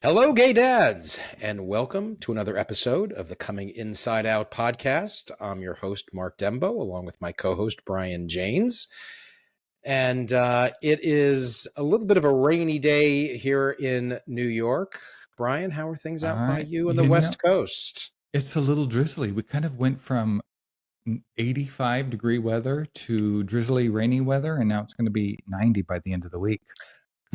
Hello, gay dads, and welcome to another episode of the Coming Inside Out podcast. I'm your host, Mark Dembo, along with my co host, Brian Janes. And it is a little bit of a rainy day here in New York. Brian, how are things All out by right. you on the West Coast? It's a little drizzly. We kind of went from 85-degree weather to drizzly, rainy weather, and now it's going to be 90 by the end of the week.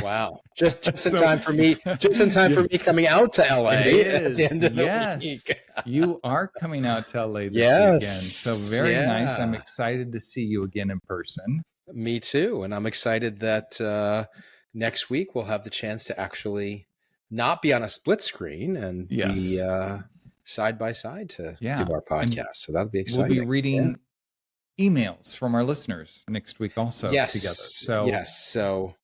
Wow. Just in So, time for me, just in time yeah, for me coming out to it LA at the is. end of the Yes. week. You are coming out to LA this weekend. So, Yes. very nice. I'm Yeah. excited to see you again in person. Me too. And I'm excited that next week we'll have the chance to actually not be on a split screen and be Yes. side by side to do Yeah. our And podcast. So that'll be we'll be exciting. Yeah. reading emails from our listeners next week also together. Yes. So, Yes. So,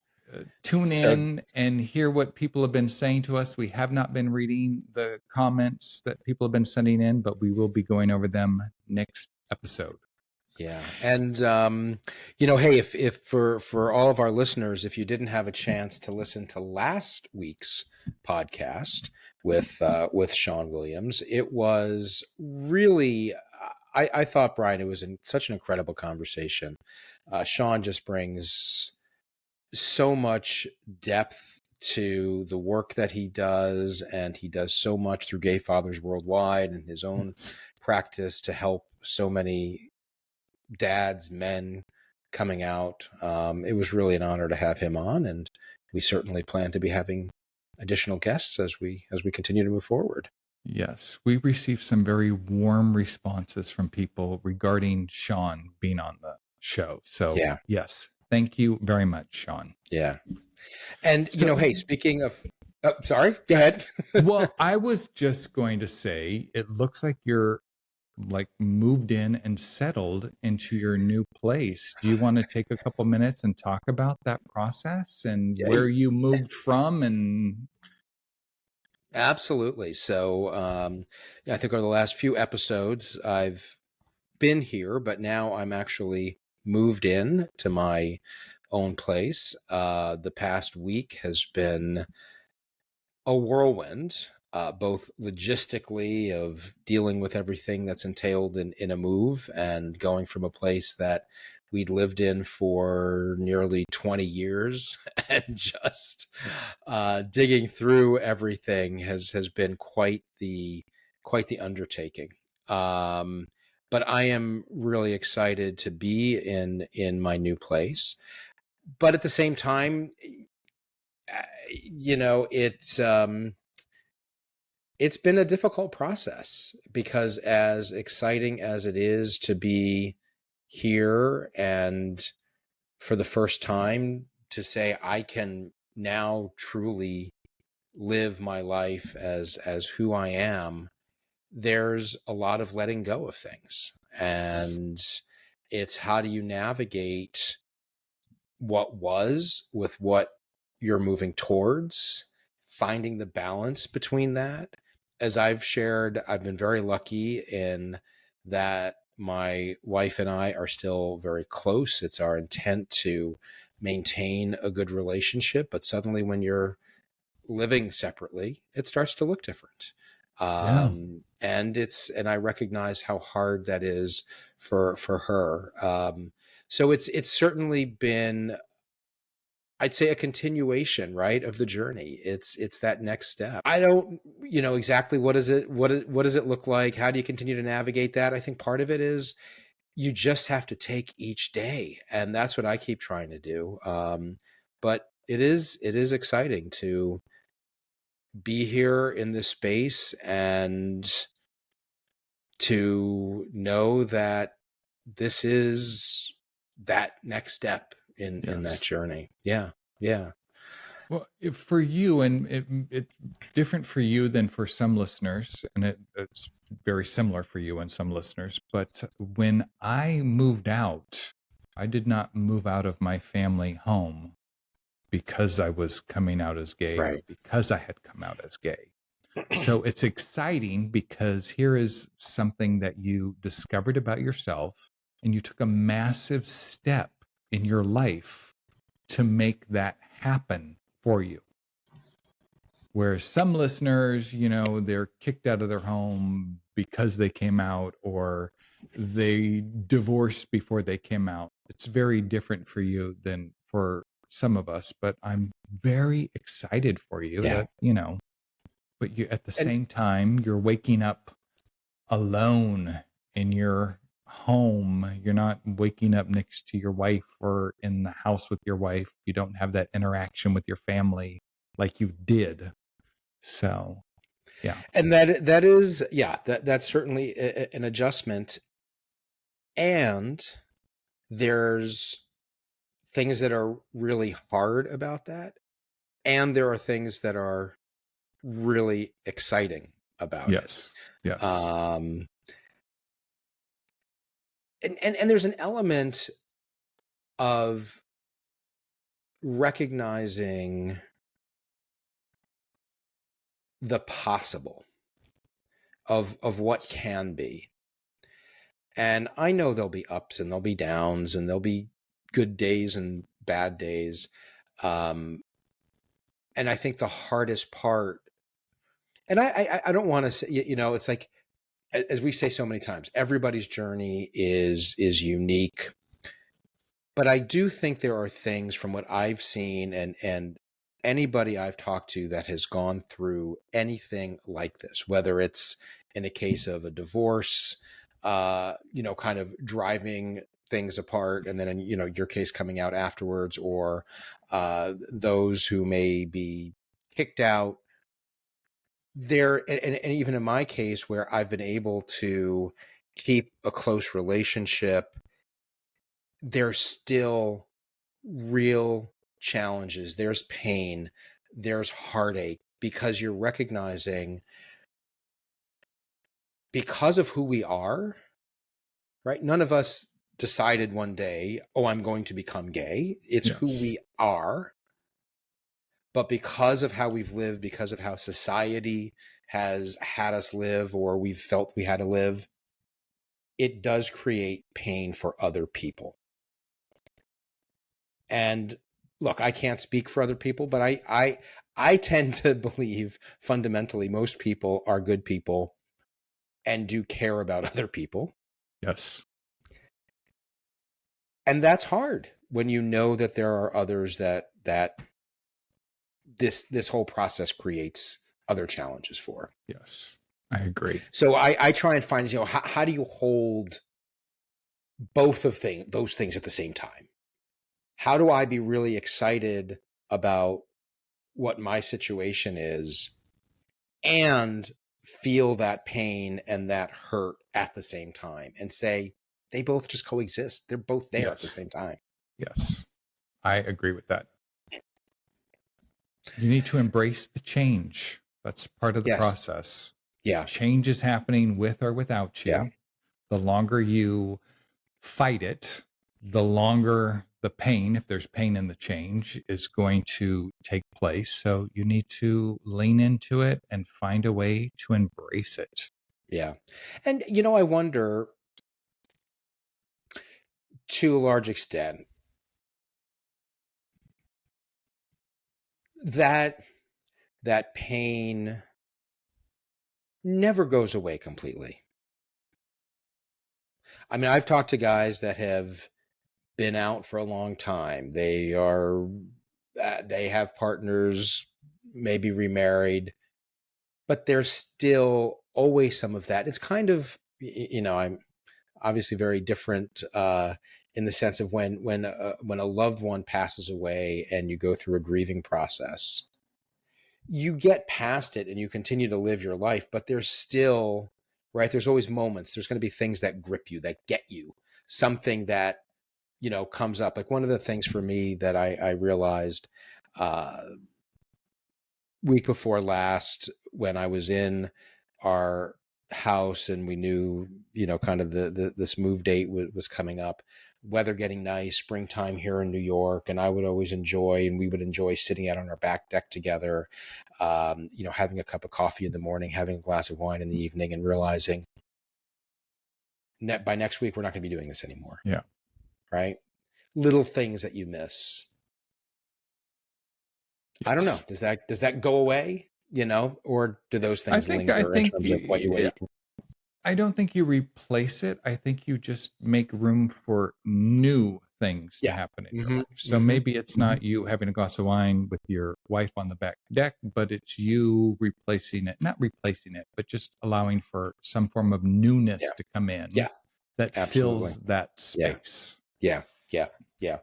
tune so in and hear what people have been saying to us. We have not been reading the comments that people have been sending in, but we will be going over them next episode. yeah. And hey, if for all of our listeners, if you didn't have a chance to listen to last week's podcast with Sean Williams, it was really I thought, Brian, it was such an incredible conversation. Sean just brings so much depth to the work that he does, and he does so much through Gay Fathers Worldwide and his own practice to help so many dads, men coming out. It was really an honor to have him on, and we certainly plan to be having additional guests as we continue to move forward. Yes, we received some very warm responses from people regarding Sean being on the show. So, Yeah. yes, thank you very much, Sean. Yeah. And, So, hey, speaking of, sorry, go ahead. well, I was just going to say, it looks like you're moved in and settled into your new place. Do you want to take a couple minutes and talk about that process and where you moved from? And Absolutely. So I think over the last few episodes, I've been here, but now I'm actually moved in to my own place. The past week has been a whirlwind, both logistically of dealing with everything that's entailed in a move and going from a place that we'd lived in for nearly 20 years and just digging through everything has been quite the undertaking. But I am really excited to be in my new place. But at the same time, it's been a difficult process because as exciting as it is to be here and for the first time to say I can now truly live my life as who I am, there's a lot of letting go of things. And it's how do you navigate what was with what you're moving towards, finding the balance between that. As I've shared, I've been very lucky in that my wife and I are still very close. It's our intent to maintain a good relationship, but suddenly when you're living separately, it starts to look different. yeah, And I recognize how hard that is for her. So it's certainly been, I'd say, a continuation, right, of the journey. It's that next step. I don't, exactly what does it look like? How do you continue to navigate that? I think part of it is you just have to take each day, and that's what I keep trying to do. But it is exciting to be here in this space and to know that this is that next step in that yes. journey. Yeah. Yeah. Well, for you, and it's different for you than for some listeners, and it's very similar for you and some listeners. But when I moved out, I did not move out of my family home because I was coming out as gay or Right. because I had come out as gay. So it's exciting because here is something that you discovered about yourself, and you took a massive step in your life to make that happen for you. Whereas some listeners, they're kicked out of their home because they came out, or they divorced before they came out. It's very different for you than for some of us, but I'm very excited for you Yeah. that, but you, at the And same time, you're waking up alone in your home. You're not waking up next to your wife or in the house with your wife. You don't have that interaction with your family like you did. So, yeah. that is, yeah, that's certainly an adjustment. And there's things that are really hard about that, and there are things that are really exciting about it. Yes. Yes. Um, and there's an element of recognizing the possible of what Yes. can be. And I know there'll be ups and there'll be downs and there'll be good days and bad days. Um, and I think the hardest part, and I don't want to say, it's like, as we say so many times, everybody's journey is unique. But I do think there are things from what I've seen, and anybody I've talked to that has gone through anything like this, whether it's in a case of a divorce, kind of driving things apart, and then in, your case coming out afterwards, or those who may be kicked out there, and even in my case where I've been able to keep a close relationship, there's still real challenges. There's pain, there's heartache, because you're recognizing, because of who we are, right? None of us decided one day, oh, I'm going to become gay. It's who Yes. we are. But because of how we've lived, because of how society has had us live, or we've felt we had to live, it does create pain for other people. And look, I can't speak for other people, but I tend to believe fundamentally most people are good people and do care about other people. Yes. And that's hard when you know that there are others that this whole process creates other challenges for. Yes. I agree. So I try and find, how do you hold those things at the same time? How do I be really excited about what my situation is and feel that pain and that hurt at the same time, and say they both just coexist? They're both there at the Yes. same time. Yes. I agree with that. You need to embrace the change. That's part of the Yes. process. Yeah. Change is happening with or without Yeah. you. The longer you fight it, the longer the pain, if there's pain in the change, is going to take place. So you need to lean into it and find a way to embrace it. Yeah. And, I wonder, to a large extent, that that pain never goes away completely. I mean, I've talked to guys that have been out for a long time. They have partners, maybe remarried, but there's still always some of that. It's kind of, I'm obviously very different in the sense of when a loved one passes away and you go through a grieving process, you get past it and you continue to live your life, but there's still, right, there's always moments, there's going to be things that grip you, that get you, something that, comes up. Like one of the things for me that I realized uh, week before last, when I was in our house and we knew, kind of this move date was coming up, weather getting nice, springtime here in New York, and we would enjoy sitting out on our back deck together, having a cup of coffee in the morning, having a glass of wine in the evening, and realizing by next week we're not going to be doing this anymore. Yeah. Right? Little things that you miss. I don't know. Yes. Does that go away? or do those I things think I linger in think terms of what you can? I don't think you replace it. I think you just make room for new things to Yeah. happen in your Hmm. life. So Hmm. maybe it's Hmm. not you having a glass of wine with your wife on the back deck, but it's you replacing it, not replacing it, but just allowing for some form of newness Yeah. to come in Yeah. that Absolutely. fills that Yeah. space. Yeah. Yeah. Yeah.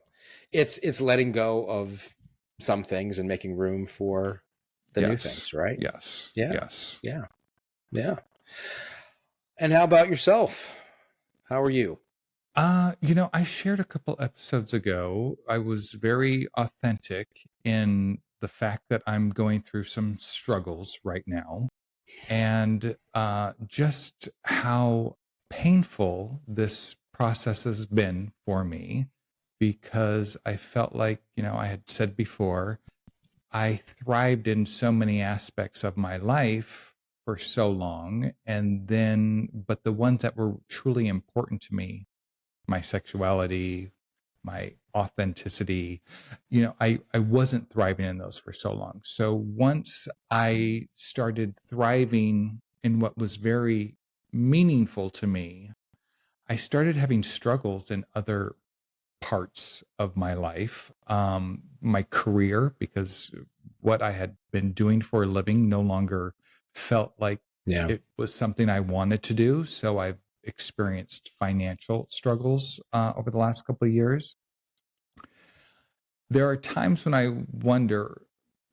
It's letting go of some things and making room for the new Yes. things, right? Yes. Yeah. Yes. Yeah. Yeah. And how about yourself? How are you? I shared a couple episodes ago. I was very authentic in the fact that I'm going through some struggles right now, and just how painful this process has been for me, because I felt like, I had said before, I thrived in so many aspects of my life for so long, and then, but the ones that were truly important to me, my sexuality, my authenticity, I wasn't thriving in those for so long. So once I started thriving in what was very meaningful to me, I started having struggles in other parts of my life, my career, because what I had been doing for a living no longer felt like Yeah. it was something I wanted to do. So I've experienced financial struggles over the last couple of years. There are times when I wonder,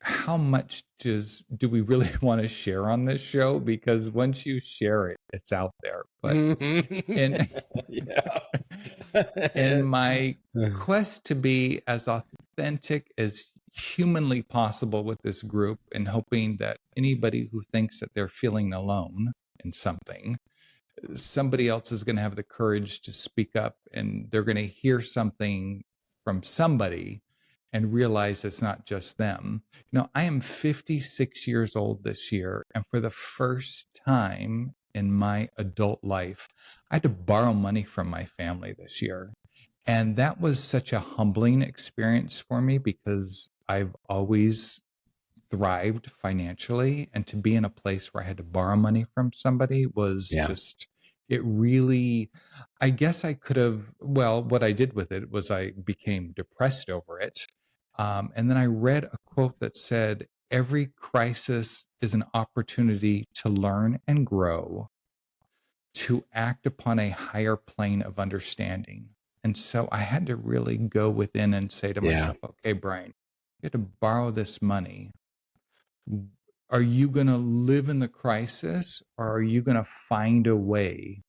how much do we really want to share on this show? Because once you share it, it's out there. But in Yeah. in my quest to be as authentic as humanly possible with this group, and hoping that anybody who thinks that they're feeling alone in something, somebody else is going to have the courage to speak up, and they're going to hear something from somebody and realize it's not just them. I am 56 years old this year, and for the first time in my adult life, I had to borrow money from my family this year. And that was such a humbling experience for me, because I've always thrived financially, and to be in a place where I had to borrow money from somebody was Yeah. just, it really, I guess I could have, well, what I did with it was I became depressed over it. And then I read a quote that said, every crisis is an opportunity to learn and grow, to act upon a higher plane of understanding. And so I had to really go within and say to Yeah. myself, okay, Brian, you had to borrow this money. Are you going to live in the crisis, or are you going to find a way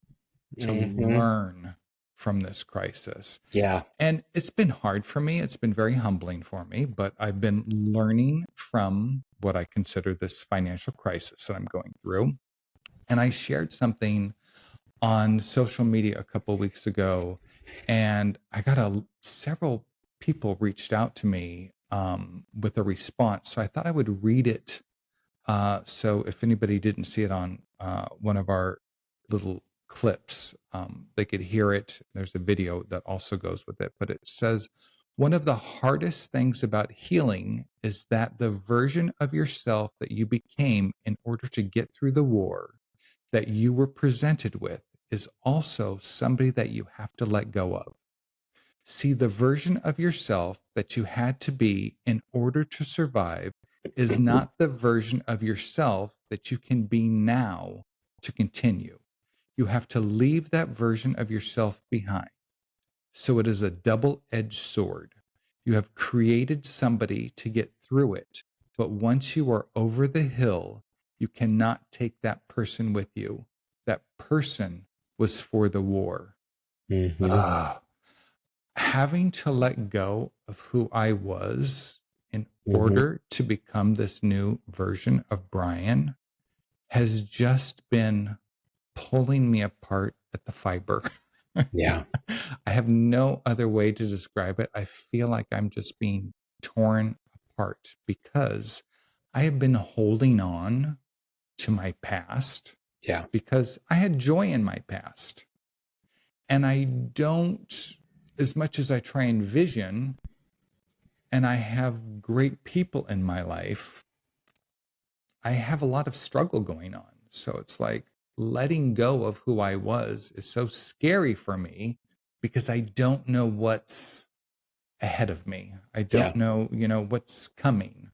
to Hmm. learn from this crisis? Yeah. And it's been hard for me. It's been very humbling for me, but I've been learning from what I consider this financial crisis that I'm going through. And I shared something on social media a couple of weeks ago, and I got several people reached out to me with a response. So I thought I would read it, so if anybody didn't see it on one of our little clips, they could hear it. There's a video that also goes with it, but it says, one of the hardest things about healing is that the version of yourself that you became in order to get through the war that you were presented with is also somebody that you have to let go of. See, the version of yourself that you had to be in order to survive is not the version of yourself that you can be now to continue. You have to leave that version of yourself behind. So it is a double edged sword. You have created somebody to get through it, but once you are over the hill, you cannot take that person with you. That person was for the war. Hmm. Ah, having to let go of who I was in Hmm. order to become this new version of Brian has just been pulling me apart at the fiber. Yeah. I have no other way to describe it. I feel like I'm just being torn apart, because I have been holding on to my past, Yeah. because I had joy in my past. And I don't, as much as I try and vision, and I have great people in my life, I have a lot of struggle going on. So it's like letting go of who I was is so scary for me because I don't know what's ahead of me. I Yeah. don't know, what's coming.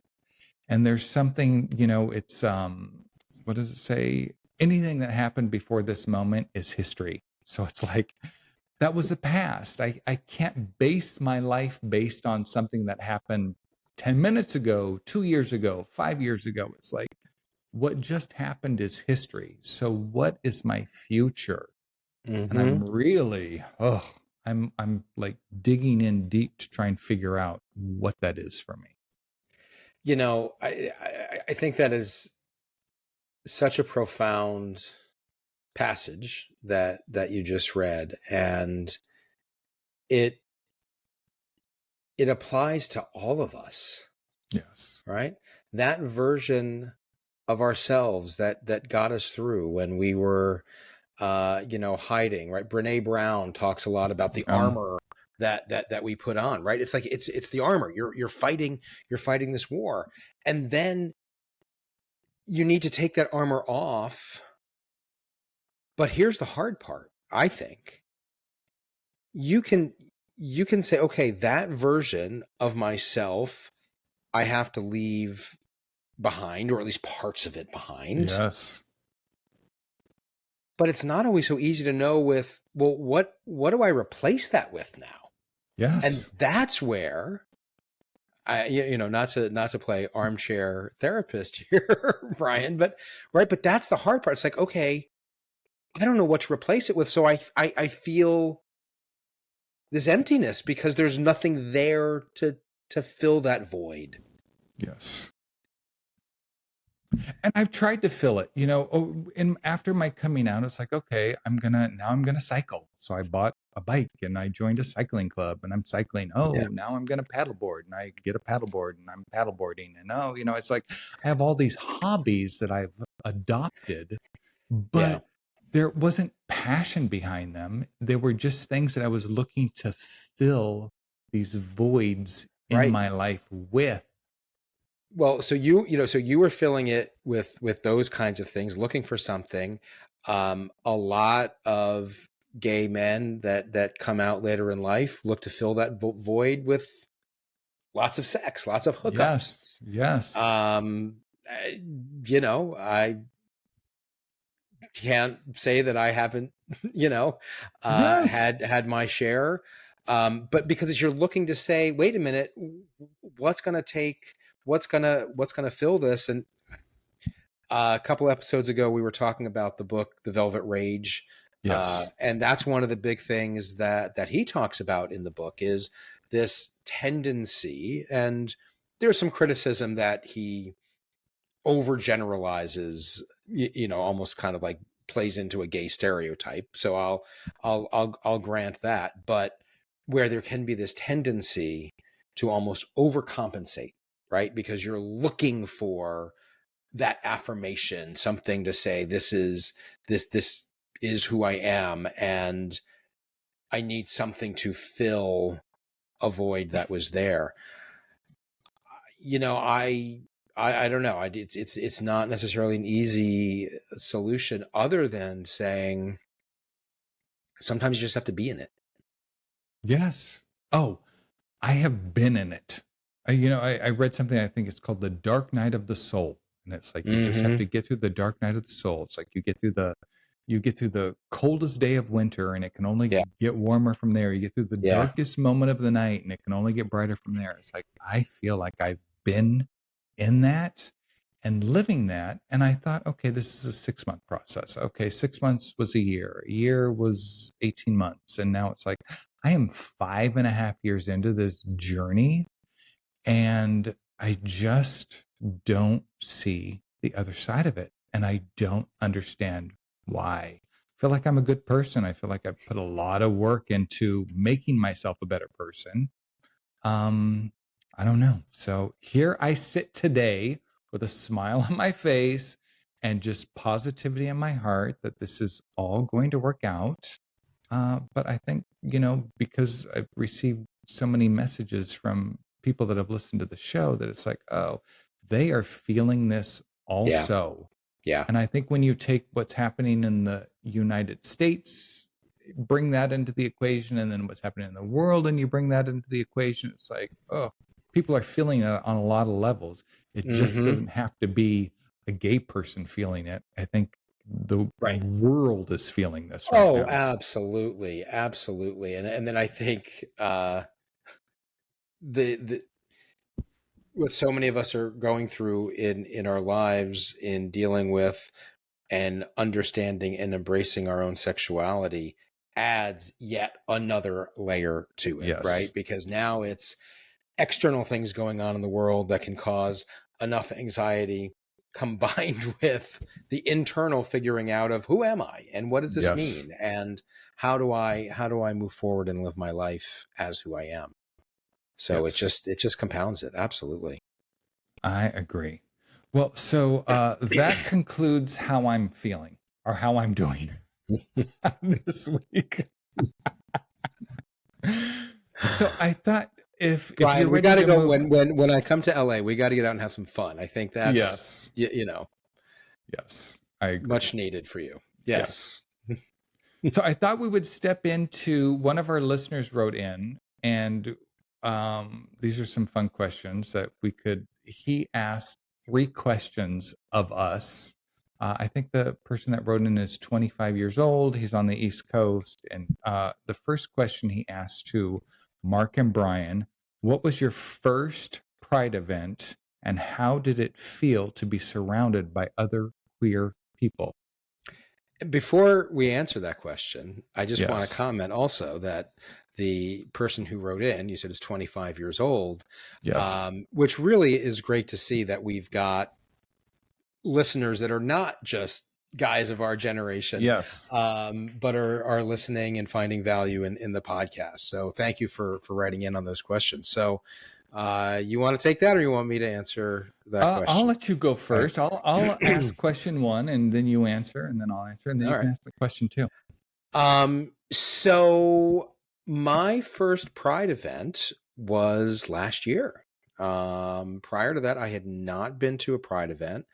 And there's something, it's what does it say? Anything that happened before this moment is history. So it's like that was the past. I can't base my life based on something that happened 10 minutes ago, 2 years ago, 5 years ago. It's like what just happened is history. So what is my future? And Hmm. I'm really, I'm like digging in deep to try and figure out what that is for me. I think that is such a profound passage that you just read, and it it applies to all of us, Yes. right? That version of ourselves that got us through when we were hiding, right? Brene Brown talks a lot about the Um, armor that we put on, right? It's like it's the armor. You're fighting this war, and then you need to take that armor off. But here's the hard part, I think. You can you can say, okay, that version of myself I have to leave behind, or at least parts of it behind. yes. But it's not always so easy to know with, well, what do I replace that with now? And Yes. that's where not to play armchair therapist here, Brian, but right, but that's the hard part. It's like, okay, I don't know what to replace it with, so I feel this emptiness because there's nothing there to fill that void. Yes. And I've tried to fill it, and after my coming out, it's like, okay, I'm gonna cycle. So I bought a bike and I joined a cycling club and I'm cycling. Yeah, Oh, now I'm gonna paddleboard and I get a paddleboard and I'm paddleboarding. And oh, it's like I have all these hobbies that I've adopted, yeah, but there wasn't passion behind them. They were just things that I was looking to fill these voids in right. my life with. Well, so you were filling it with those kinds of things, looking for something. A lot of gay men that come out later in life look to fill that void with lots of sex, lots of hookups. Yes, yes, Um, I can't say that I haven't, you know, yes, had my share. But because as you're looking to say, wait a minute, what's going to take, what's going to fill this? And a couple episodes ago, we were talking about the book, The Velvet Rage. yes, And that's one of the big things that he talks about in the book is this tendency. And there's some criticism that he overgeneralizes, almost kind of like plays into a gay stereotype. So I'll grant that, but where there can be this tendency to almost overcompensate, right? Because you're looking for that affirmation, something to say, this is who I am, and I need something to fill a void that was there. I don't know. It's not necessarily an easy solution, other than saying sometimes you just have to be in it. yes. Oh, I have been in it. I read something, I think it's called The Dark Night of the Soul. And it's like you just have Mm-hmm. to get through the dark night of the soul. It's like you get through the coldest day of winter and it can only Yeah, get warmer from there. You get through the yeah, darkest moment of the night and it can only get brighter from there. It's like I feel like I've been in that and living that. And I thought, okay, this is a 6 month process. Okay, 6 months was a year. A year was 18 months. And now it's like I am 5.5 years into this journey and I just don't see the other side of it. And I don't understand why. I feel like I'm a good person. I feel like I've put a lot of work into making myself a better person. Um, I don't know. So here I sit today with a smile on my face and just positivity in my heart that this is all going to work out. But I think, because I've received so many messages from people that have listened to the show that it's like, oh, they are feeling this Yeah. also. Yeah. And I think when you take what's happening in the United States, bring that into the equation, and then what's happening in the world, and you bring that into the equation, it's like, oh, people are feeling it on a lot of levels. It just Hmm. doesn't have to be a gay person feeling it. I think the Right. world is feeling this right Oh, now. absolutely. Absolutely. And then I think the what so many of us are going through in our lives in dealing with and understanding and embracing our own sexuality adds yet another layer to it, right? Yes. Because now it's external things going on in the world that can cause enough anxiety combined with the internal figuring out of who am I and what does this Yes. mean and how do I move forward and live my life as who I am. So Yes. it just compounds it. Absolutely. I agree. Well, so that concludes how I'm feeling or how I'm doing this week. So I thought if you're Brian, we ready got to to go move, when I come to LA. We got to get out and have some fun. I think that's yes, you know yes, I agree. much needed for you. Yes. Yes. So I thought we would step into one of our listeners wrote in, and these are some fun questions that we could. He asked 3 questions of us. I think the person that wrote in is 25 years old. He's on the East Coast. And the first question he asked to Mark and Brian: what was your first Pride event, and how did it feel to be surrounded by other queer people? Before we answer that question, I just want to Yes. comment also that the person who wrote in, you said is 25 years old, Yes. which really is great to see that we've got listeners that are not just guys of our generation, Yes. but are listening and finding value in the podcast. So thank you for writing in on those questions. So you want to take that, or you want me to answer that I'll question? let you go All first. I'll right. ask question one, and then you answer, and then I'll answer, and then All you can right. ask the question two. So my first Pride event was last year. Prior to that, I had not been to a Pride event.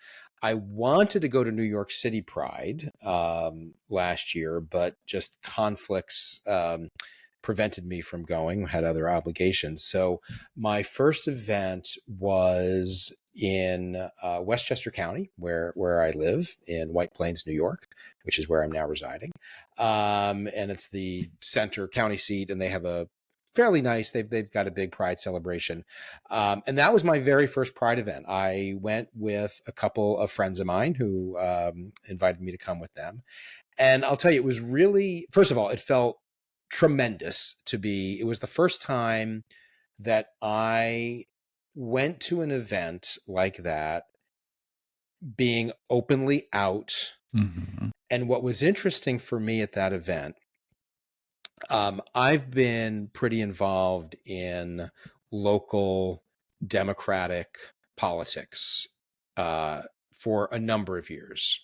I wanted to go to New York City Pride last year, but just conflicts prevented me from going, had other obligations. So my first event was in Westchester County, where I live in White Plains, New York, which is where I'm now residing. And it's the center county seat, and they have a fairly nice. They've got a big Pride celebration, and that was my very first Pride event. I went with a couple of friends of mine who invited me to come with them, and I'll tell you, it was really, first of all, it felt tremendous to be. It was the first time that I went to an event like that, being openly out. Mm-hmm. And what was interesting for me at that event, I've been pretty involved in local democratic politics uh, for a number of years.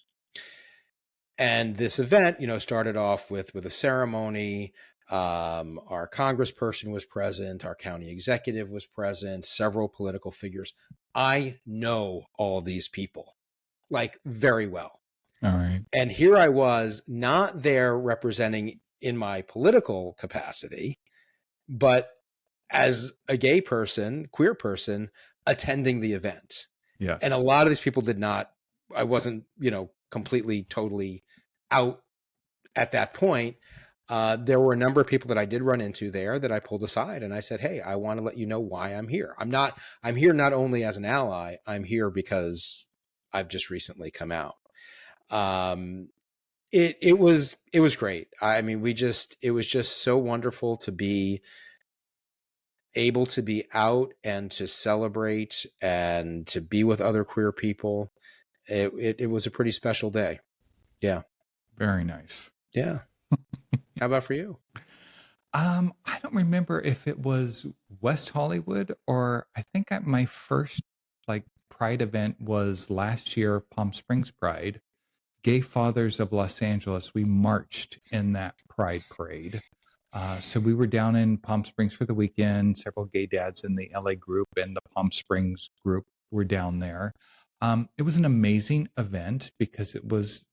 And this event, started off with a ceremony. Our congressperson was present, our county executive was present, several political figures. I know all these people like very well. All right. And here I was, not there representing in my political capacity, but as a gay person, queer person, attending the event. And a Yes. lot of these people did not, I wasn't, completely, totally out at that point. There were a number of people that I did run into there that I pulled aside and I said, hey, I want to let you know why I'm here. I'm here not only as an ally, I'm here because I've just recently come out. Um, it was great. I mean, it was just so wonderful to be able to be out and to celebrate and to be with other queer people. It was a pretty special day. Yeah. Very nice. Yeah. How about for you? I don't remember if it was West Hollywood or I think my first like Pride event was last year, Palm Springs Pride. Gay Fathers of Los Angeles, we marched in that Pride parade. So we were down in Palm Springs for the weekend. Several gay dads in the LA group and the Palm Springs group were down there. It was an amazing event because it was,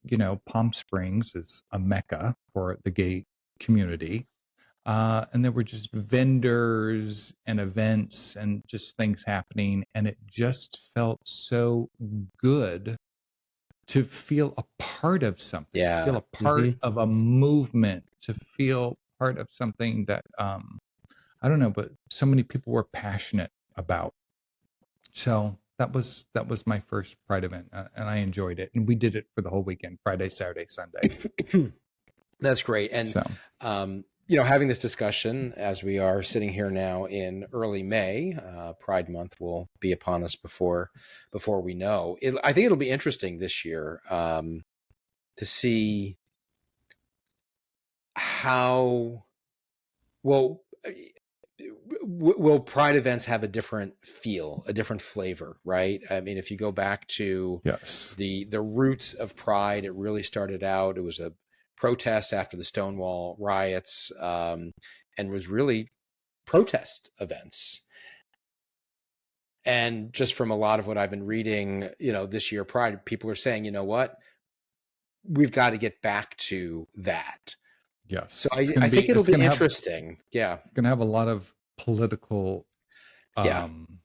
Palm Springs is a mecca for the gay community. And there were just vendors and events and just things happening. And it just felt so good to feel a part of something, to feel Yeah. a part of a movement, to feel part of something that, I don't know, but so many people were passionate about. So that was my first Pride event, and I enjoyed it. And we did it for the whole weekend: Friday, Saturday, Sunday. That's great. And, So having this discussion as we are sitting here now in early May, Pride Month will be upon us before we know. I think it'll be interesting this year to see how well will Pride events have a different feel, a different flavor, right? I mean, if you go back to yes, the roots of Pride, it really started out. It was a protest after the Stonewall riots, and was really protest events. And just from a lot of what I've been reading, this year Pride, people are saying, you know what, we've got to get back to that. So yes, I think it'll it's be gonna have interesting. Yeah, a lot of political. yeah, Um,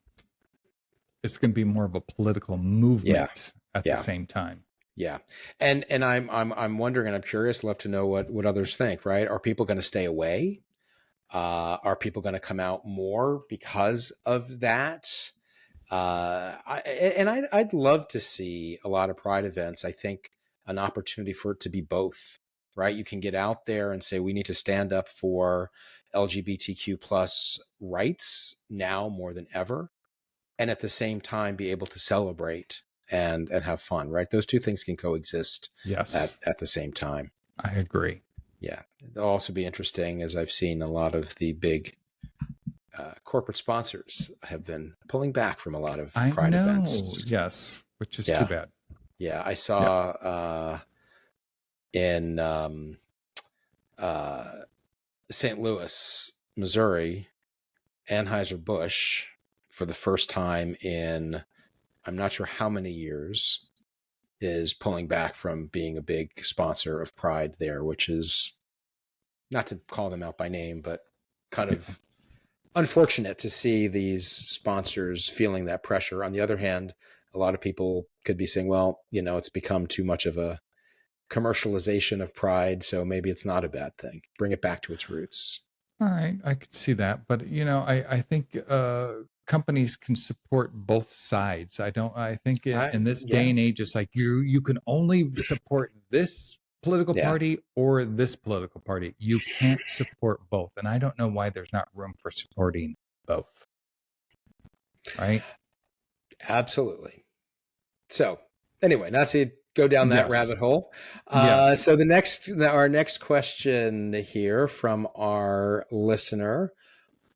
it's going to be more of a political yeah, movement at the yeah. same time. Yeah, and I'm wondering, and I'm curious. Love to know what others think. Right? Are people going to stay away? Are people going to come out more because of that? I'd love to see a lot of Pride events. I think an opportunity for it to be both. Right? You can get out there and say we need to stand up for LGBTQ plus rights now more than ever, and at the same time be able to celebrate and have fun, right? Those two things can coexist Yes, at the same time. I agree. Yeah. It'll also be interesting, as I've seen a lot of the big corporate sponsors have been pulling back from a lot of I Pride know. events. Yes, which is too Yeah. bad. Yeah. I Yeah. saw in uh, St. Louis, Missouri, Anheuser-Busch, for the first time in I'm not sure how many years, is pulling back from being a big sponsor of Pride there, which is not to call them out by name, but kind Yeah. of unfortunate to see these sponsors feeling that pressure. On the other hand, a lot of people could be saying, well, it's become too much of a commercialization of Pride, so maybe it's not a bad thing. Bring it back to its roots. All right, I could see that, but I think companies can support both sides. I think in this day Yeah, and age, it's like you can only support this political yeah, party or this political party. You can't support both, and I don't know why there's not room for supporting both. Right? absolutely. So anyway, not to go down that Yes. rabbit hole. Yes. So our next question here from our listener: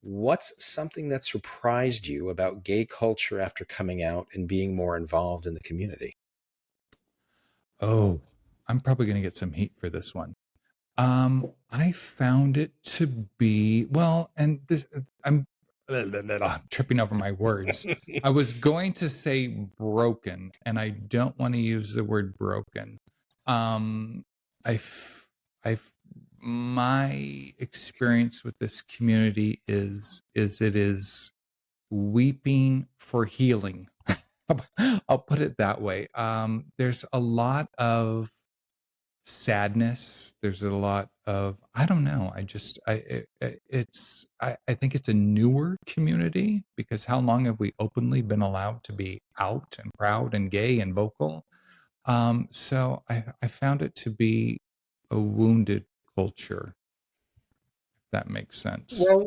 what's something that surprised you about gay culture after coming out and being more involved in the community? Oh, I'm probably going to get some heat for this one. I found it to be well, and this I'm tripping over my words. I was going to say broken, and I don't want to use the word broken. Um, I've my experience with this community is it is weeping for healing. I'll put it that way. There's a lot of sadness. There's a lot of I don't know. I think it's a newer community because how long have we openly been allowed to be out and proud and gay and vocal? So I found it to be a wounded culture, if that makes sense. Well,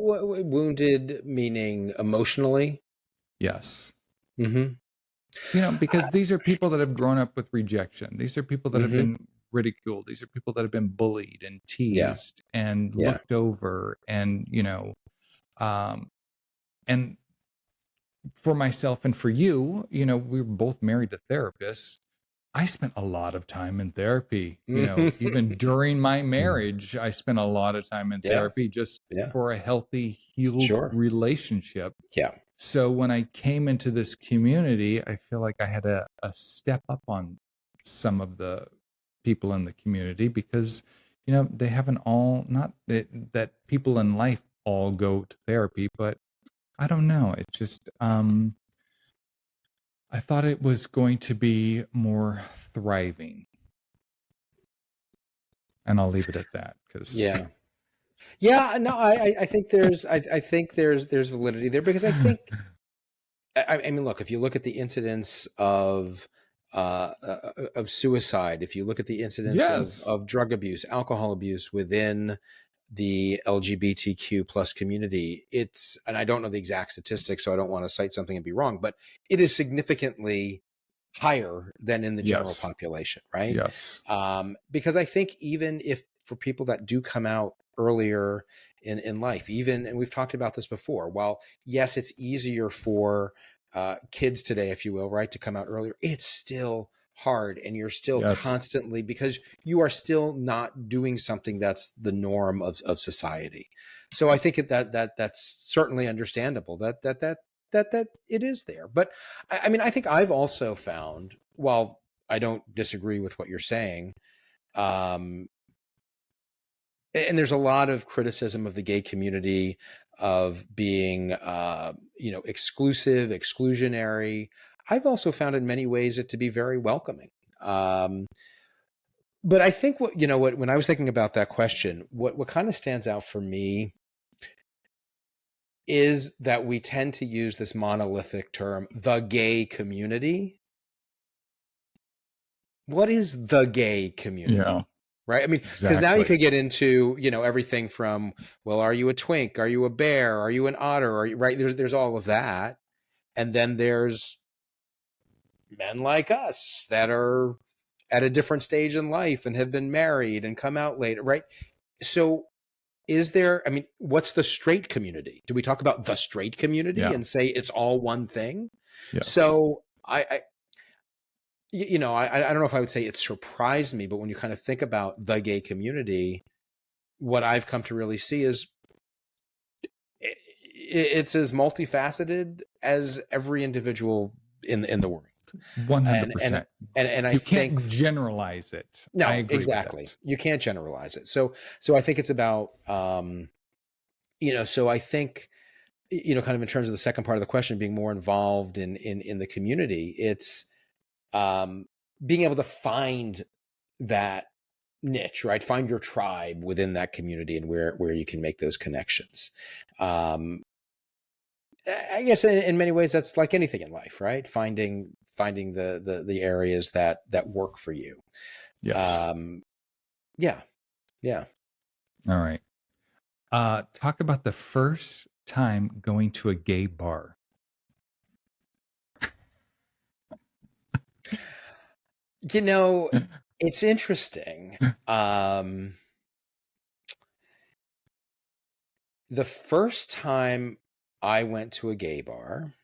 wounded meaning emotionally. Yes. Mm-hmm. Because these are people that have grown up with rejection. These are people that have Mm-hmm. been ridiculed. These are people that have been bullied and Yeah. teased and Yeah. looked over. Um, and for myself and for you, we were both married to therapists. I spent a lot of time in therapy. Even Mm-hmm. during my marriage, I spent a lot of time in Yeah. therapy just Yeah. for a healthy, healed Sure. relationship. Yeah. So when I came into this community, I feel like I had a step up on some of the people in the community because, they haven't all, not that people in life all go to therapy, but I don't know. It just, I thought it was going to be more thriving. And I'll leave it at that because, Yeah. Yeah, no, I think I think there's validity there because I think I mean, look, if you look at the incidence of suicide, if you look at the incidence yes, of drug abuse, alcohol abuse within the LGBTQ plus community, it's, and I don't know the exact statistics, so I don't want to cite something and be wrong, but it is significantly higher than in the general yes, population, right? yes, Because I think even if for people that do come out earlier in life, even, and we've talked about this before, while yes, it's easier for kids today, if you will, right, to come out earlier, it's still hard. And you're still yes, constantly, because you are still not doing something that's the norm of society. So I think that's certainly understandable that it is there. But I mean, I think I've also found, while I don't disagree with what you're saying, um, and there's a lot of criticism of the gay community of being, exclusive, exclusionary. I've also found in many ways it to be very welcoming. Um, but I think what when I was thinking about that question, what kind of stands out for me is that we tend to use this monolithic term, the gay community. What is the gay yeah, community? Right? I mean, because now you exactly. could get into, everything from, well, are you a twink? Are you a bear? Are you an otter? Are you, right? There's all of that. And then there's men like us that are at a different stage in life and have been married and come out later, right? So is there, I mean, what's the straight community? Do we talk about the straight community Yeah, and say it's all one thing? yes. So I don't know if I would say it surprised me, but when you kind of think about the gay community, what I've come to really see is it's as multifaceted as every individual in the world, and and 100%. and I You think can't generalize it. I no, agree with exactly, that. you can't generalize it. So I think it's about so I think kind of in terms of the second part of the question, being more involved in the community, it's um, being able to find that niche, right? Find your tribe within that community and where you can make those connections. Um, I guess in many ways that's like anything in life, right? Finding the areas that work for you. Yes. Um, yeah, yeah. All right. Talk about the first time going to a gay bar. You know, it's interesting. Um, the first time I went to a gay bar,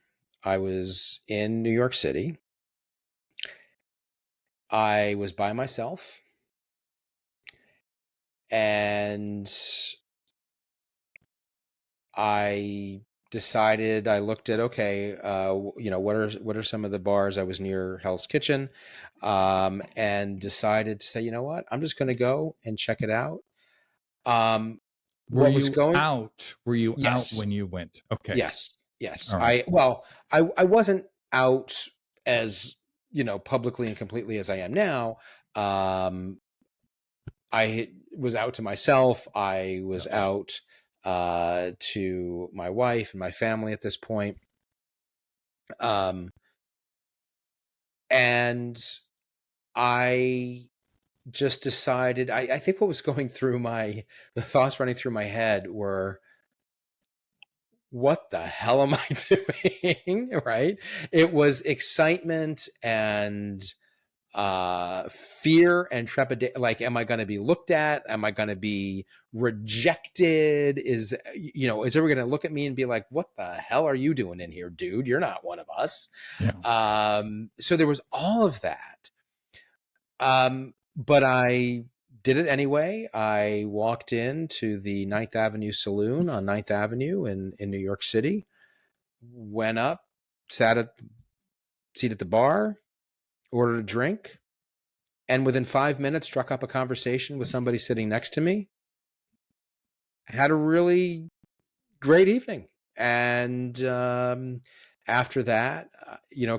I was in New York City. I was by myself, and I decided, I looked at, okay, what are some of the bars? I was near Hell's Kitchen, and decided to say, you know what, I'm just going to go and check it out. Um, Were what was you going? out? Were you out Yes, when you went? Okay. yes, yes. All right. I wasn't out as publicly and completely as I am now. Um, I was out to myself. I was Yes. out to my wife and my family at this point. Um, and I just decided, I think what was going through the thoughts running through my head were, what the hell am I doing? Right? It was excitement and fear and trepidation. Like, am I going to be looked at? Am I going to be rejected? Is everyone going to look at me and be like, what the hell are you doing in here, dude? You're not one of us. Yeah. So there was all of that. But I did it anyway. I walked into the Ninth Avenue Saloon on Ninth Avenue in New York City. went up, seat at the bar, ordered a drink, and within 5 minutes struck up a conversation with somebody sitting next to me. Had a really great evening. And after that,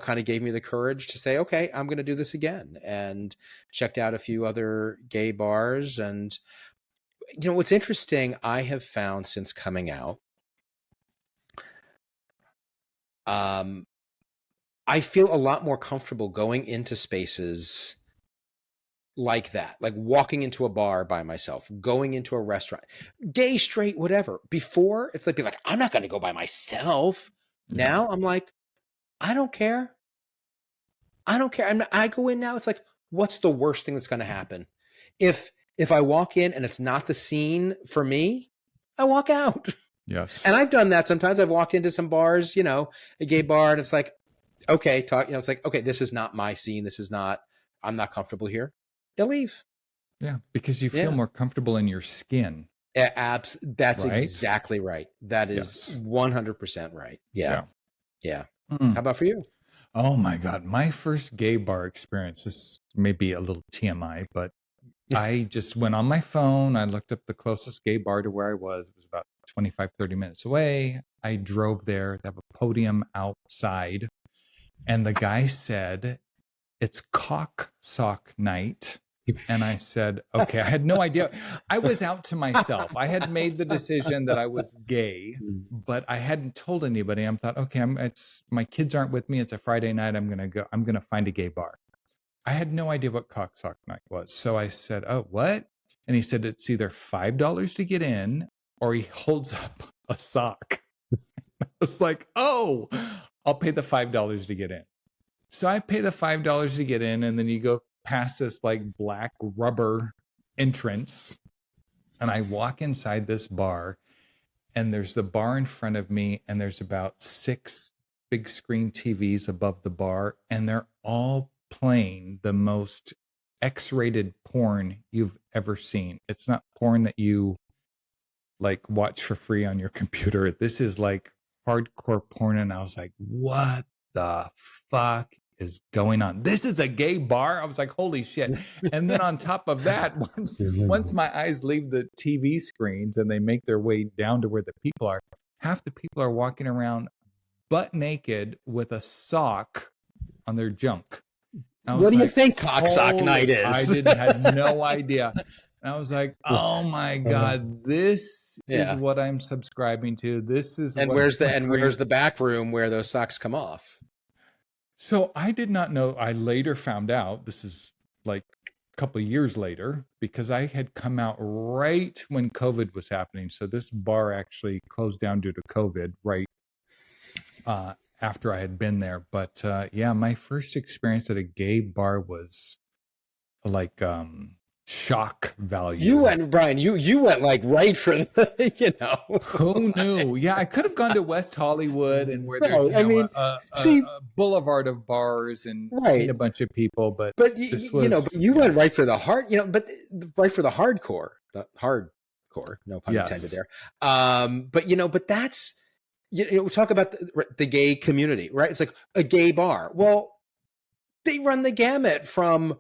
kind of gave me the courage to say, okay, I'm going to do this again, and checked out a few other gay bars. And, what's interesting, I have found since coming out, um, I feel a lot more comfortable going into spaces like that, like walking into a bar by myself, going into a restaurant, gay, straight, whatever. Before, it's like, be like, I'm not going to go by myself. Yeah. Now I'm like, I don't care. I don't care. I go in now. It's like, what's the worst thing that's going to happen? If I walk in and it's not the scene for me, I walk out. Yes. And I've done that sometimes. I've walked into some bars, a gay bar, and it's like, okay, talk. It's like, okay, this is not my scene. This is not. I'm not comfortable here. You'll leave. Yeah, because you feel Yeah. more comfortable in your skin. That's right? exactly right. That is Yes. 100% right. Yeah. Yeah. Yeah. How about for you? Oh my God. My first gay bar experience, this may be a little TMI, but I just went on my phone. I looked up the closest gay bar to where I was. It was about 25, 30 minutes away. I drove there. They have a podium outside. And the guy said, it's cock sock night. And I said, okay, I had no idea. I was out to myself. I had made the decision that I was gay, but I hadn't told anybody. I thought, okay, it's my kids aren't with me. It's a Friday night. I'm going to find a gay bar. I had no idea what cock sock night was. So I said, oh, what? And he said, it's either $5 to get in, or he holds up a sock. I was like, oh, I'll pay the $5 to get in. So I pay the $5 to get in, and then you go past this like black rubber entrance, and I walk inside this bar, and there's the bar in front of me, and there's about 6 big screen TVs above the bar, and they're all playing the most X-rated porn you've ever seen. It's not porn that you like watch for free on your computer. This is like hardcore porn. And I was like, what the fuck is going on? This is a gay bar. I was like, holy shit. And then on top of that, once my eyes leave the TV screens and they make their way down to where the people are, half the people are walking around butt naked with a sock on their junk. What do you think cocksock night is? I had no idea. And I was like, oh my God, this is what I'm subscribing to. This is where's the back room where those socks come off? So I did not know. I later found out, this is like a couple of years later, because I had come out right when COVID was happening. So this bar actually closed down due to COVID right after I had been there. But yeah, my first experience at a gay bar was like shock value. You went, Brian, you went like right for the, Who knew? Yeah, I could have gone to West Hollywood and where there's a boulevard of bars and seen a bunch of people, but this was, but you went right for the hard, but right for the hardcore, no pun intended there. But that's, we talk about the gay community, right? It's like a gay bar. Well, they run the gamut from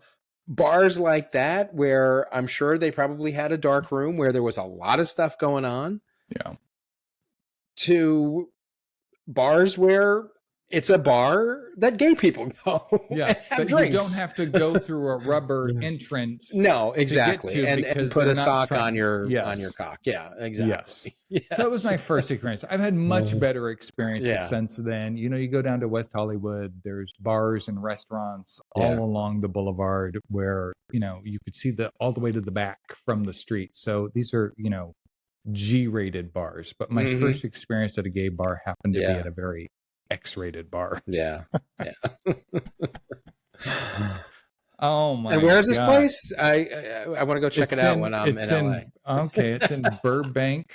bars like that, where I'm sure they probably had a dark room where there was a lot of stuff going on. Yeah. To bars where it's a bar that gay people go. Yes, that you don't have to go through a rubber entrance. No, exactly. To and put a sock on your cock. Yeah, exactly. Yes. So that was my first experience. I've had much better experiences since then. You go down to West Hollywood, there's bars and restaurants all along the boulevard where, you could see all the way to the back from the street. So these are, G-rated bars. But my first experience at a gay bar happened to be at a very X-rated bar. Yeah. Oh my! And where's this place? I want to go check it out when I'm in LA. Okay, it's in Burbank,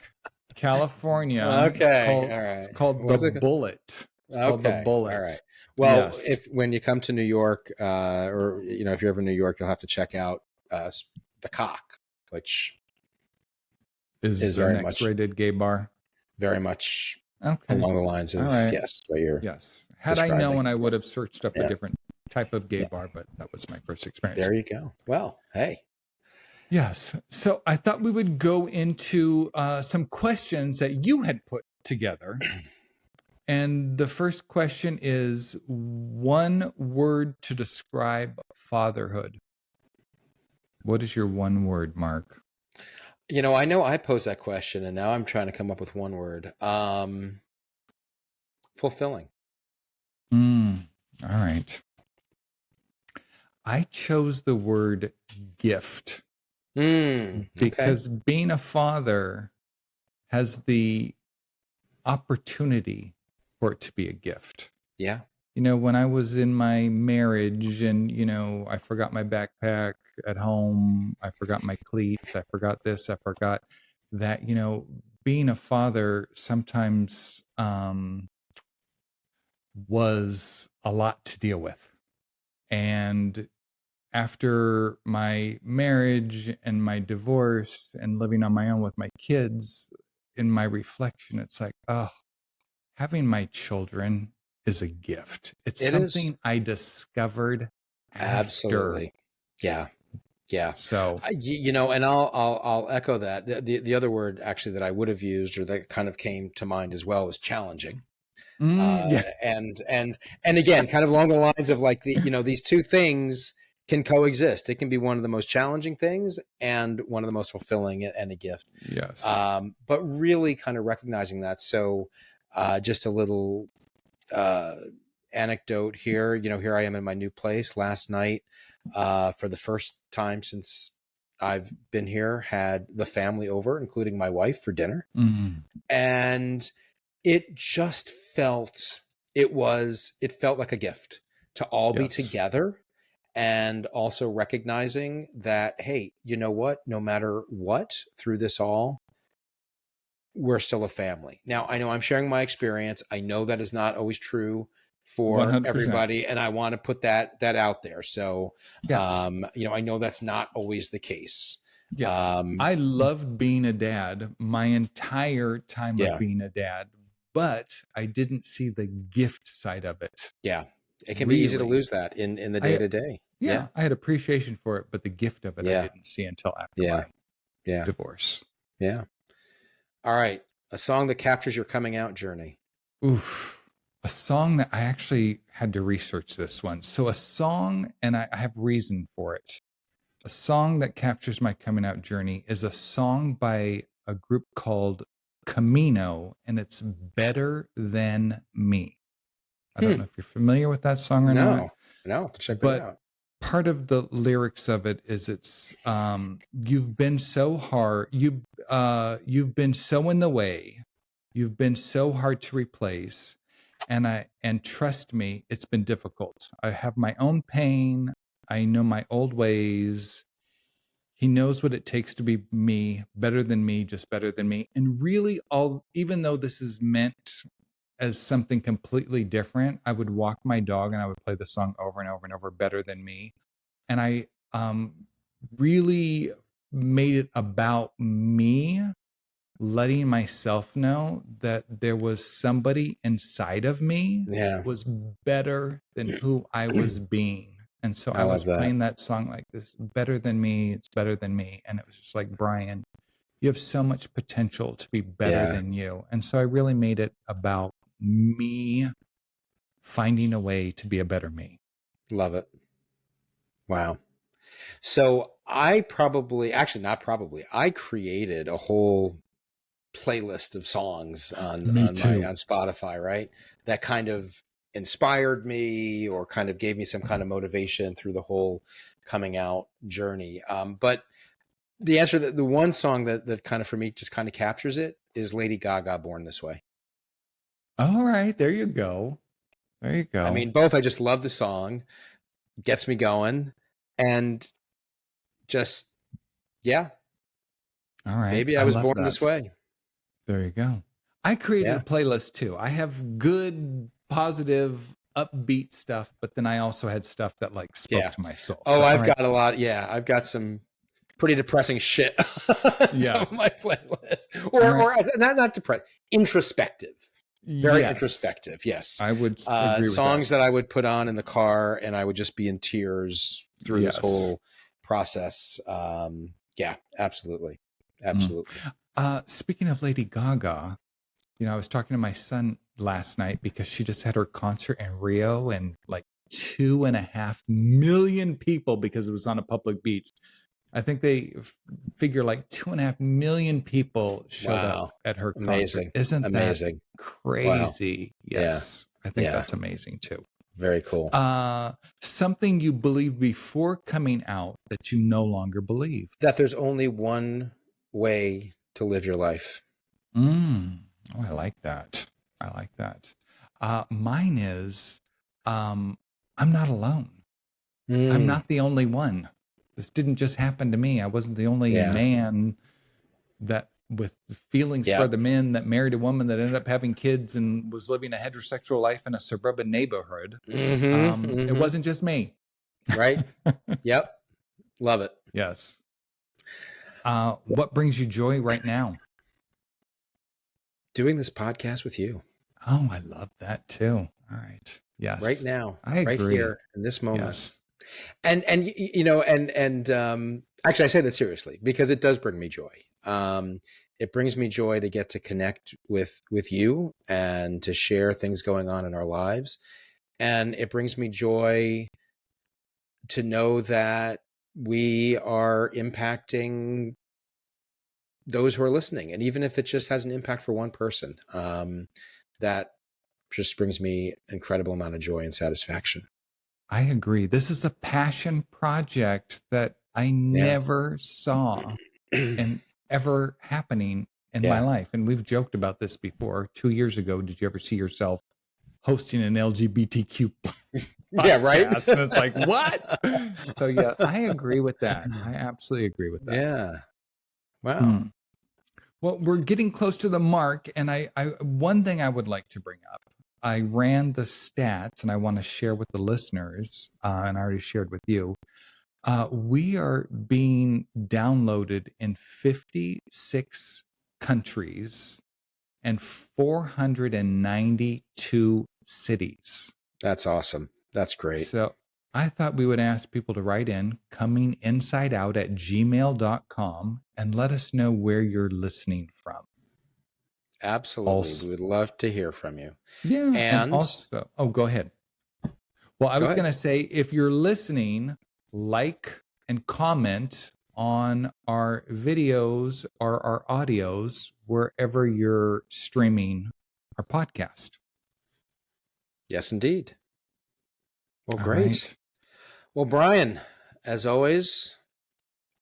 California. Okay, all right. It's called the Bullet. It's called the Bullet. All right. Well, when you come to New York, or if you're ever in New York, you'll have to check out the Cock, which is an X-rated gay bar. Very much Okay. along the lines All of, right. yes, what you're Yes. Had I describing. known, I would have searched up a Yeah. different type of gay Yeah. bar, but that was my first experience. There you go. Well, hey. Yes. So I thought we would go into some questions that you had put together. And the first question is one word to describe fatherhood. What is your one word, Mark? I know I posed that question, and now I'm trying to come up with one word. Fulfilling. All right. I chose the word gift Okay. because being a father has the opportunity for it to be a gift. Yeah. When I was in my marriage and, I forgot my backpack at home, I forgot my cleats, I forgot this, I forgot that, being a father sometimes was a lot to deal with. And after my marriage and my divorce and living on my own with my kids, in my reflection, it's like, oh, having my children is a gift. It's It is. something I discovered after. Absolutely. Yeah. Yeah. So, And I'll echo that. The other word actually that I would have used, or that kind of came to mind as well, is challenging. yeah, And again, kind of along the lines of like these two things can coexist. It can be one of the most challenging things and one of the most fulfilling and a gift. yes. But really kind of recognizing that. So just a little anecdote here. Here I am in my new place last night. For the first time since I've been here, had the family over, including my wife, for dinner. And it just felt like a gift to all be Yes. together, and also recognizing that, hey, you know what, no matter what, through this all, we're still a family. Now, I know I'm sharing my experience. I know that is not always true for 100%. everybody, and I want to put that out there. So Yes. I know that's not always the case. Yes. um I loved being a dad my entire time of yeah. being a dad, but I didn't see the gift side of it. Yeah, it can be easy to Really. lose that in the day I to day. Yeah. Yeah, I had appreciation for it, but the gift of it I Yeah. didn't see until after Yeah. my Yeah. divorce. Yeah. All right. A song that captures your coming out journey. Oof. A song that I actually had to research this one. So a song, and I have reason for it. A song that captures my coming out journey is a song by a group called Camino, and it's Better Than Me. I don't know Hmm. if you're familiar with that song or not, No. No. Check that but out. part of the lyrics of it is it's you've been so hard, you've been so in the way, you've been so hard to replace, and trust me, it's been difficult. I have my own pain, I know my old ways. He knows what it takes to be me, better than me, just better than me. And really, all, even though this is meant as something completely different, I would walk my dog and I would play the song over and over and over, better than me. And I really made it about me, letting myself know that there was somebody inside of me Yeah. that was better than who I was being. And so I I was love that. playing that song like this, better than me, it's better than me. And it was just like, Brian, you have so much potential to be better Yeah. than you. And so I really made it about me finding a way to be a better me. Love it. Wow. So I probably, actually not probably, I created a whole playlist of songs Me too. on Spotify, right? That kind of inspired me or kind of gave me some kind of motivation through the whole coming out journey. But the answer, that the one song that kind of for me just kind of captures it, is Lady Gaga, Born This Way. All right, there you go. There you I go. mean, both, I just love the song, gets me going, and just, yeah, All right. maybe I I was love born this that. way. There you go. I created a Yeah. playlist too. I have good, positive, upbeat stuff, but then I also had stuff that like spoke Yeah. to my soul. Oh, So, all I've right. got a lot. Yeah, I've got some pretty depressing shit on some of Yes. my playlists, All right. or not depressed, introspective. Very Yes, introspective. Yes. I would agree with that. Songs that I would put on in the car and I would just be in tears through this Yes. whole process. Yeah, absolutely. Mm. Absolutely. Speaking of Lady Gaga, I was talking to my son last night because she just had her concert in Rio, and like 2.5 million people, because it was on a public beach. I think they figure like 2.5 million people showed up Wow. at her concert. Amazing. Isn't that Amazing. Wow. crazy? Yeah. Yes, I think Yeah. that's amazing too. Very cool. Something you believed before coming out that you no longer believe. That there's only one way to live your life. Mm. Oh, I like that. I like that. Mine is, I'm not alone. I'm Mm, not the only one. This didn't just happen to me. I wasn't the only yeah. man that with feelings Yeah. for the men that married a woman that ended up having kids and was living a heterosexual life in a suburban neighborhood. Mm-hmm. It Mm-hmm. wasn't just me. Right. Yep. Love it. Yes. What brings you joy right now? Doing this podcast with you Oh, I love that too. All right. right Yes. now, I right agree. here in this moment. Yes. And actually I say that seriously because it does bring me joy. It brings me joy to get to connect with you and to share things going on in our lives. And it brings me joy to know that we are impacting those who are listening. And even if it just has an impact for one person, that just brings me incredible amount of joy and satisfaction. I agree. This is a passion project that I Yeah. never saw and ever happening in my Yeah. life. And we've joked about this before. 2 years ago, did you ever see yourself hosting an LGBTQ Yeah. Right. podcast? And it's like, what? So, yeah, I agree with that. I absolutely agree with that. Yeah. Wow. Hmm. Well, we're getting close to the mark. And one thing I would like to bring up, I ran the stats and I want to share with the listeners, and I already shared with you. We are being downloaded in 56 countries and 492 cities. That's awesome. That's great. So I thought we would ask people to write in cominginsideout@gmail.com and let us know where you're listening from. Absolutely. We Also, would love to hear from you. yeah. And And also, oh, go ahead. Well, I go was ahead. going to say, if you're listening, like and comment on our videos or our audios wherever you're streaming our podcast. Yes, indeed. Well, All great. right. Well, Brian, as always,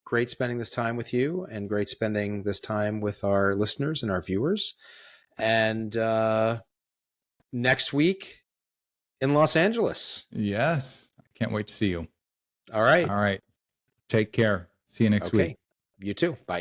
great spending this time with you and great spending this time with our listeners and our viewers. And next week in Los Angeles. Yes. I can't wait to see you. All right. All right. Take care. See you next week. Okay. You too. Bye.